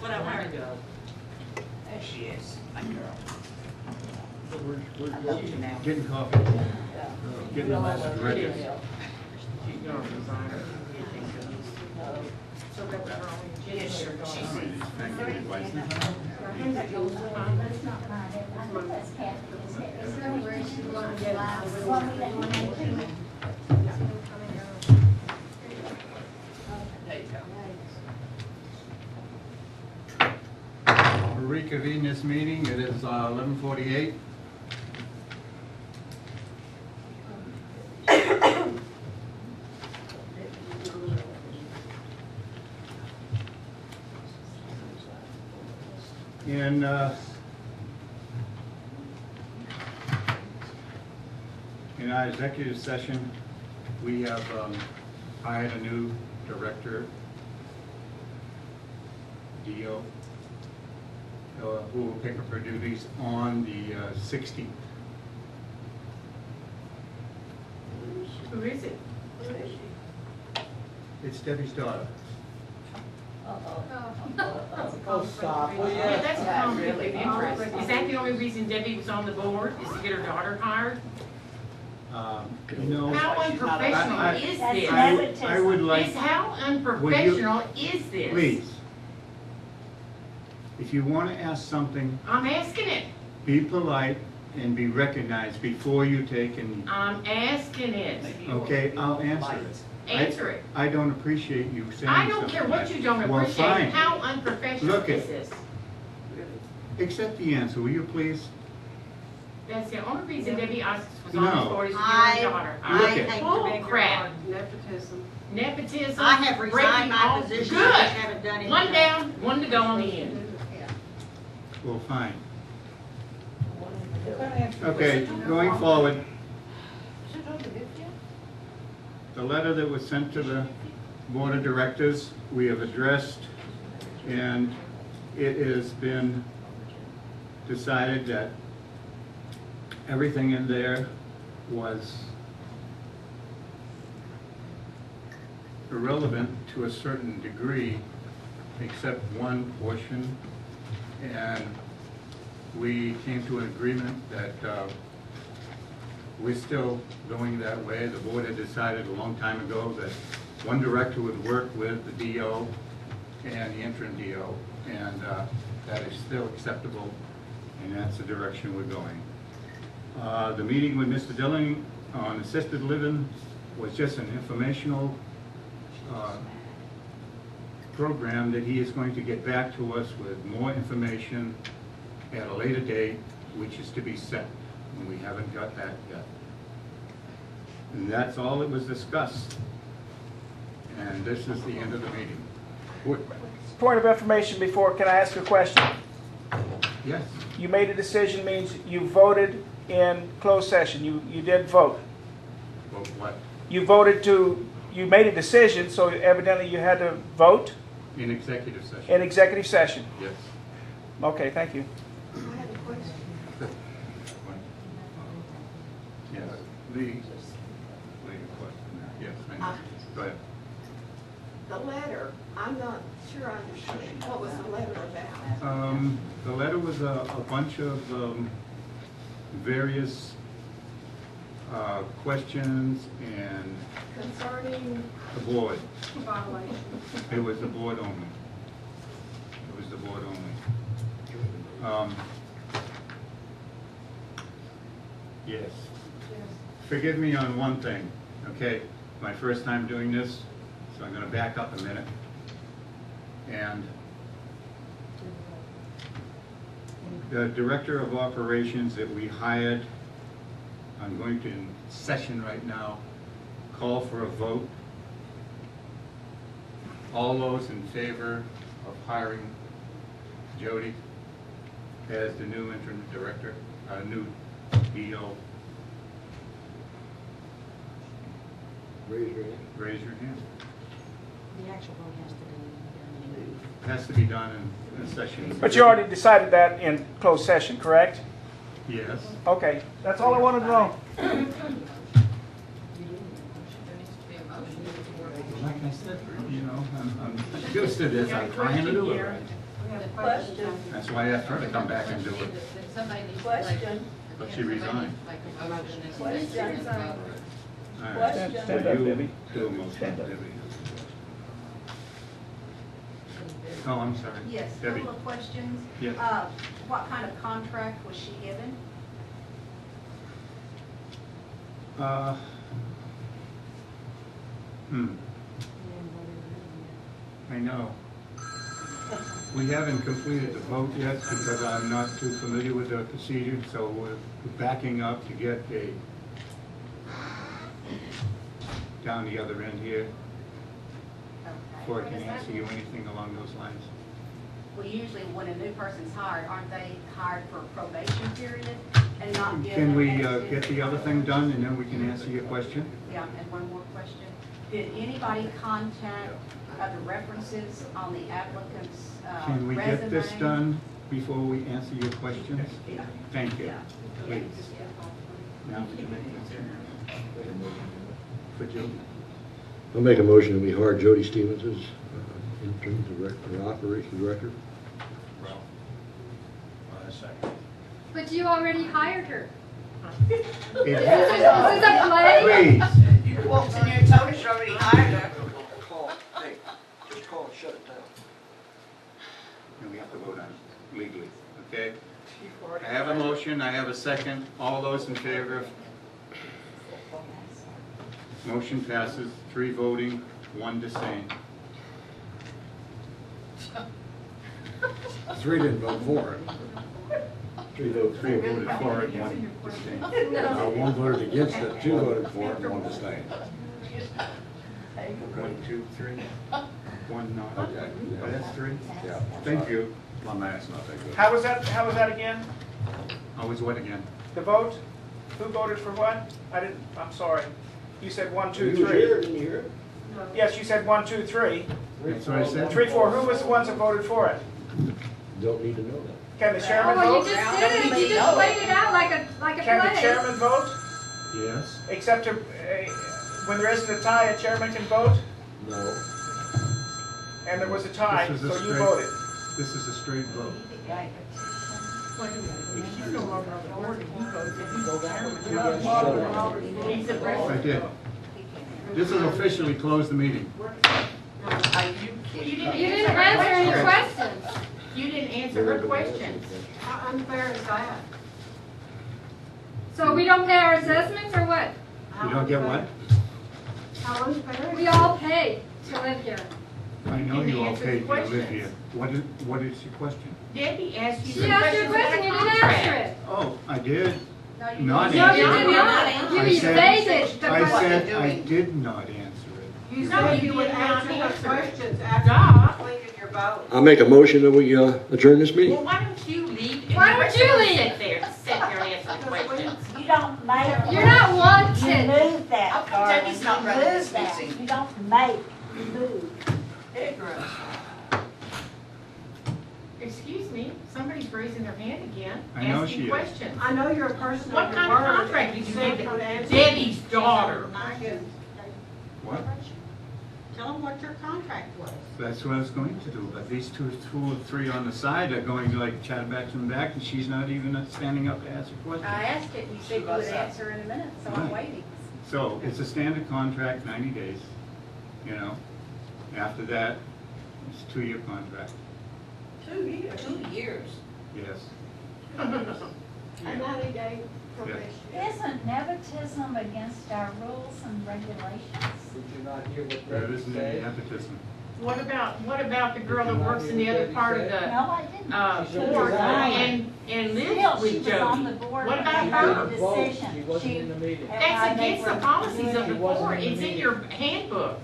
what I want to go. There she is, my girl. We're I love you now. getting coffee. Getting the last ready. She's gonna resign. So that was her only. Yes, sure. She's Thank you. License. That's not mine. I think that's Kathy's. It's no worries. She's going to get live. Want me to name it to you? There you go. We'll reconvene this meeting. It is 11:48. In our executive session, we have hired a new director, DO, who will pick up her duties on the 16th. Who is it? It's Debbie's daughter. Oh, stop. Yeah, that's a conflict of interest. Is that the only reason Debbie was on the board, is to get her daughter hired? No. How unprofessional I- is That's this? I would like, How unprofessional is this? please, if you want to ask something, I'm asking it. be polite and be recognized before you take and, I'm asking it. okay, I'll answer it. Answer it. I don't appreciate you saying something. I don't care what you don't Well, appreciate. fine. How unprofessional Look is it. this? Accept the answer, will you please? That's the only reason Debbie Ostis was No. on the board is to get her daughter. Look I it. hate to Bull beg your crap. pardon. Nepotism. Nepotism. I have resigned breaking my all- position. Good. I just haven't done anything. One down, one to go on the end. Well, fine. Okay, going forward, the letter that was sent to the Board of Directors, we have addressed, and it has been decided that everything in there was irrelevant to a certain degree, except one portion, and we came to an agreement that we're still going that way. The board had decided a long time ago that one director would work with the DO and the interim DO, and that is still acceptable, and that's the direction we're going. The meeting with Mr. Dillon on assisted living was just an informational program that he is going to get back to us with more information at a later date, which is to be set, and we haven't got that yet. And that's all that was discussed. And this is the end of the meeting. Point of information before, can I ask a question? Yes? You made a decision means you voted in closed session. You did vote. Well, what? You voted to, you made a decision, so evidently you had to vote In executive session? in executive session. Yes. Okay, thank you. I have a question. Yes, the question. Yes, I know. Go ahead. The letter, I'm not sure I understand. What was the letter about? The letter was a bunch of various questions and Concerning the board. violation. It was the board only. It was the board only. Yes. Forgive me on one thing, okay? My first time doing this, so I'm going to back up a minute. And the director of operations that we hired, I'm going to, in session right now, call for a vote. All those in favor of hiring Jody as the new interim director, new EO, Raise your hand. raise your hand. The actual vote has to be done. It has to be done in a session. But you already decided that in closed session, correct? Yes. Okay, that's all I wanted to know. Like I said, you know, I'm used to this, I'm trying to do it right. Question. That's why I asked her to come back and do it, Question. but she resigned. Question. All right. Stand So up, you Debbie. do a motion, Stand up. Debbie. Oh, I'm sorry. Yes, a Debbie. couple of questions. Yes. What kind of contract was she given? I know. We haven't completed the vote yet because I'm not too familiar with the procedure, so we're backing up to get a, down the other end here, before I can answer you anything along those lines. Well, usually when a new person's hired, aren't they hired for a probation period and not given? Can we an get the other thing done and then we can answer your question? Yeah, and one more question. Did anybody contact other references on the applicant's Can we get this resume? done before we answer your questions? Yeah. Thank you. Yeah. Please. Now, would you make this for Jody? I'll make a motion that we hire Jody Stevens as interim director, operations director. But you already hired her. It This is has- a play? Please. You walked in there and told us you already hired her. Call, hey, just call and shut it down. And we have to vote on it legally, okay? I have a motion, I have a second. All those in favor? Motion passes, 3 voting, 1 dissenting. 3 didn't vote for it. 3 voted for it, 1 dissenting. 1 voted against it, 2 voted for it, and 1 abstained. 1, 2, 3. 1 not. Okay. Oh, that's 3? Yeah. Thank you. My math's not that good. How was that again? I was what again? The vote? Who voted for what? I'm sorry. You said 1, 2, You was 3. here, didn't you hear it? Yes, you said 1, 2, 3. That's what I said. 3, 4. Who was the ones that voted for it? Don't need to know that. Can the Oh, chairman well, you vote? just did it. You just laid it out like a Can the play. chairman vote? Yes. Except when there isn't a tie, a chairman can vote? No. And there was a tie, This so is a you straight- voted. This is a straight vote. Wait a minute, if she's no longer on the board, and he votes, if he goes chairman, Shut it. he's a I president. did. This is officially closed the meeting. You You didn't answer any questions. You didn't answer her questions. How unfair is that? So we don't pay our assessments or what? You don't get what? How unfair is We that? all pay to live here. I know Can you all answer the paid to live questions. here. What is your question? Debbie asked you She some asked you a questions about question, you a didn't contract. answer it. Oh, I did. No, you Not didn't. No, you answer did it. not. You I said- evaded the I question. said I did not answer it. You No, said you you would did not answer her answer it. questions after Duh. you completed your vote. I'll make a motion that we adjourn this meeting. Well, why don't you leave? and Why the don't rest you of us leave? Sit there and answer the questions. You don't make. You're not You wanted. move that, How come darling. Debbie's not You running move this that. meeting? You don't make, you move. Ignorant. Excuse me, somebody's raising their hand again, I know she asking is. questions. I know you're a person What of your kind of word. contract did you said give you'd answer. Debbie's daughter? What? Tell them what your contract was. That's what I was going to do, but these two or three on the side are going to like chat back and back, and she's not even standing up to answer questions. I asked it, and you said you would answer in a minute, so I'm Right. waiting. So it's a standard contract, 90 days, you know. After that, it's a 2-year contract, 2 years. 2 years. yes. A 90-day probation. Isn't nepotism against our rules and regulations? Did you not hear what There Debbie isn't any said? nepotism. What about the girl that works in the other part of the, No, I didn't. board resigned. and Still, lives she with was on the Jody? board. What when about they her? made the Vote. decision. She wasn't in the meeting. That's against the policies of the She wasn't board, in the it's in meeting. your handbook.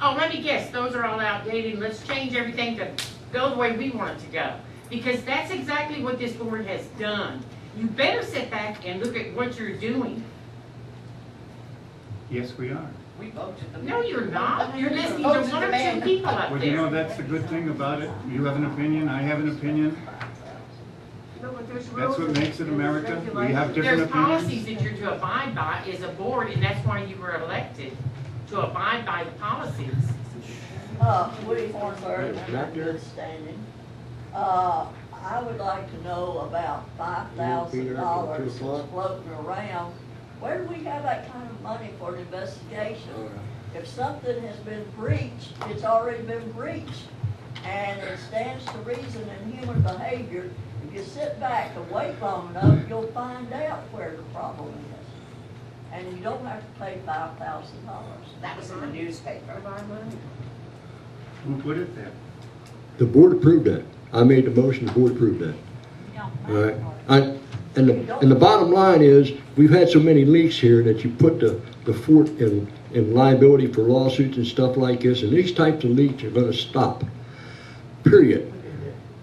Oh, let me guess, those are all outdated, let's change everything to go the way we want it to go. Because that's exactly what this board has done. You better sit back and look at what you're doing. Yes, we are. We voted them. No, you're not, you're listening to one or two people up Well, you know, there. that's the good thing about it. You have an opinion, I have an opinion. No, but there's That's rules what and- makes it and America. We have regulations. different There's policies opinions. that you're to abide by as a board, and that's why you were elected, to abide by the policies. Back there? I would like to know about $5,000 that's floating around. Where do we have that kind of money for an investigation? If something has been breached, it's already been breached. And it stands to reason in human behavior, if you sit back and wait long enough, you'll find out where the problem is. And you don't have to pay $5,000. That was in the newspaper. Who put it there? The board approved that. I made the motion, the board approved that. All right. And the bottom line is, we've had so many leaks here that you put the fort in liability for lawsuits and stuff like this, and these types of leaks are gonna stop. Period.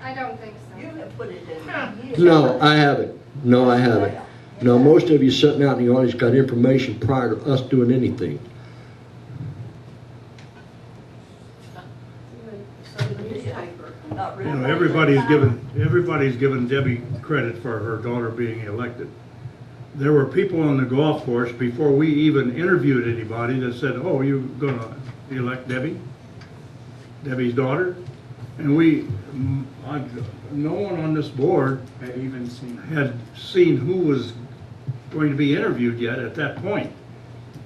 I don't think so. You have put it in years. No, I haven't. No, I haven't. No, most of you sitting out in the audience got information prior to us doing anything. Not You really. know, everybody's given Debbie credit for her daughter being elected. There were people on the golf course before we even interviewed anybody that said, "Oh, you're gonna elect Debbie's daughter?" And no one on this board Had even seen it. had seen who was going to be interviewed yet at that point,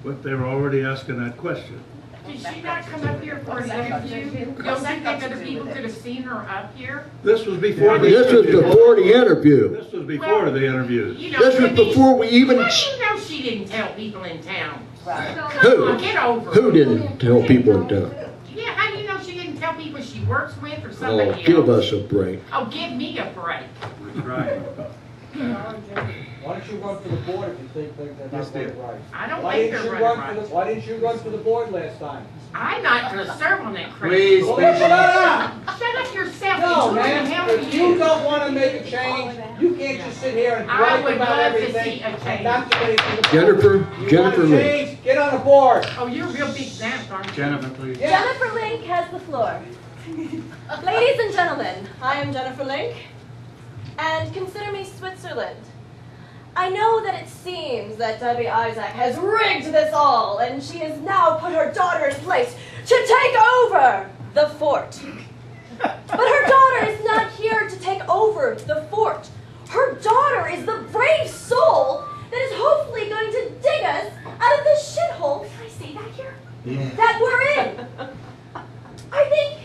but they were already asking that question. Did she not come up here for an interview? Don't you think other people could have seen her up here? This was before the This was before the interview. This was before the interviews. You know, This was maybe- before we even, How do you know she didn't tell people in town? Right. Come on, get over it. who didn't tell people in town? Yeah, how do you know she didn't tell people she works with or Oh, somebody else? give us a break. Oh, give me a break. That's right. Why don't you run for the board if you think they're Yes, not running dear. right? I don't Why think didn't they're you running run for right. the, why didn't you run for the board last time? I'm not gonna serve on that Please, crazy. Well, then shut up! Shut up yourself. No, Who the man, hell are if you don't wanna make a change, you can't just sit here and I gripe would about love to everything see a and change. not do anything about it. Jennifer You Lynn. want change? Get on the board. Oh, you're a real big snap, aren't you? Jennifer, please. Yeah. Jennifer Link has the floor. Ladies and gentlemen, I am Jennifer Link, and consider me Switzerland. I know that it seems that Debbie Isaac has rigged this all, and she has now put her daughter in place to take over the fort. But her daughter is not here to take over the fort. Her daughter is the brave soul that is hopefully going to dig us out of this shithole. Can I say that here? Yeah. That we're in. I think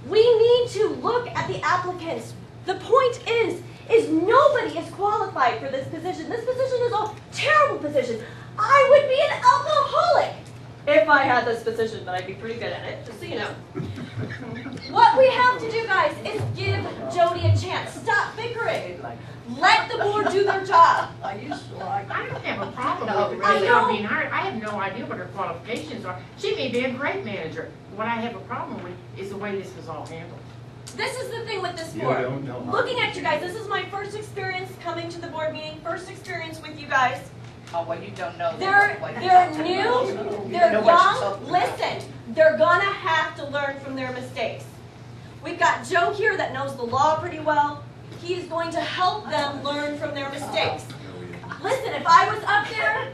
we need to look at the applicants. The point is nobody is qualified for this position. This position is a terrible position. I would be an alcoholic if I had this position, but I'd be pretty good at it, just so you know. What we have to do, guys, is give Jody a chance. Stop bickering. Let the board do their job. I used to like. I don't have a problem with I her know. being hired. I have no idea what her qualifications are. She may be a great manager. What I have a problem with is the way this was all handled. This is the thing with this You board. don't know how Looking to at you guys, this is my first experience coming to the board meeting, first experience with you guys. Oh, well, you don't know. They're new, they're young. Listen, they're gonna have to learn from their mistakes. We've got Joe here that knows the law pretty well. He's going to help them learn from their mistakes. Listen, if I was up there,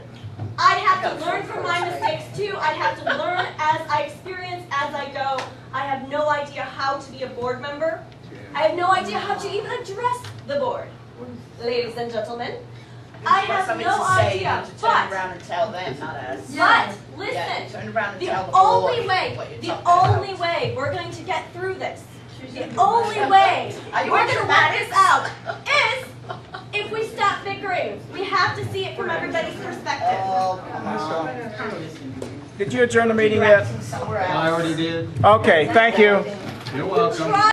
I'd have to learn from my mistakes too. I'd have to learn as I experience, as I go. I have no idea how to be a board member. I have no idea how to even address the board. Ladies and gentlemen, I have no idea, To turn but around and tell them, not us. but Yeah, listen, turn around and the tell the only board way, what you're the talking only about. way we're going to get through this, the only way Are you we're on going to work dramatics? this out is if we stop bickering. We have to see it from everybody's perspective. Oh, come on. Did you adjourn the meeting yet? Somewhere else. I already did. Okay, thank you. You're welcome.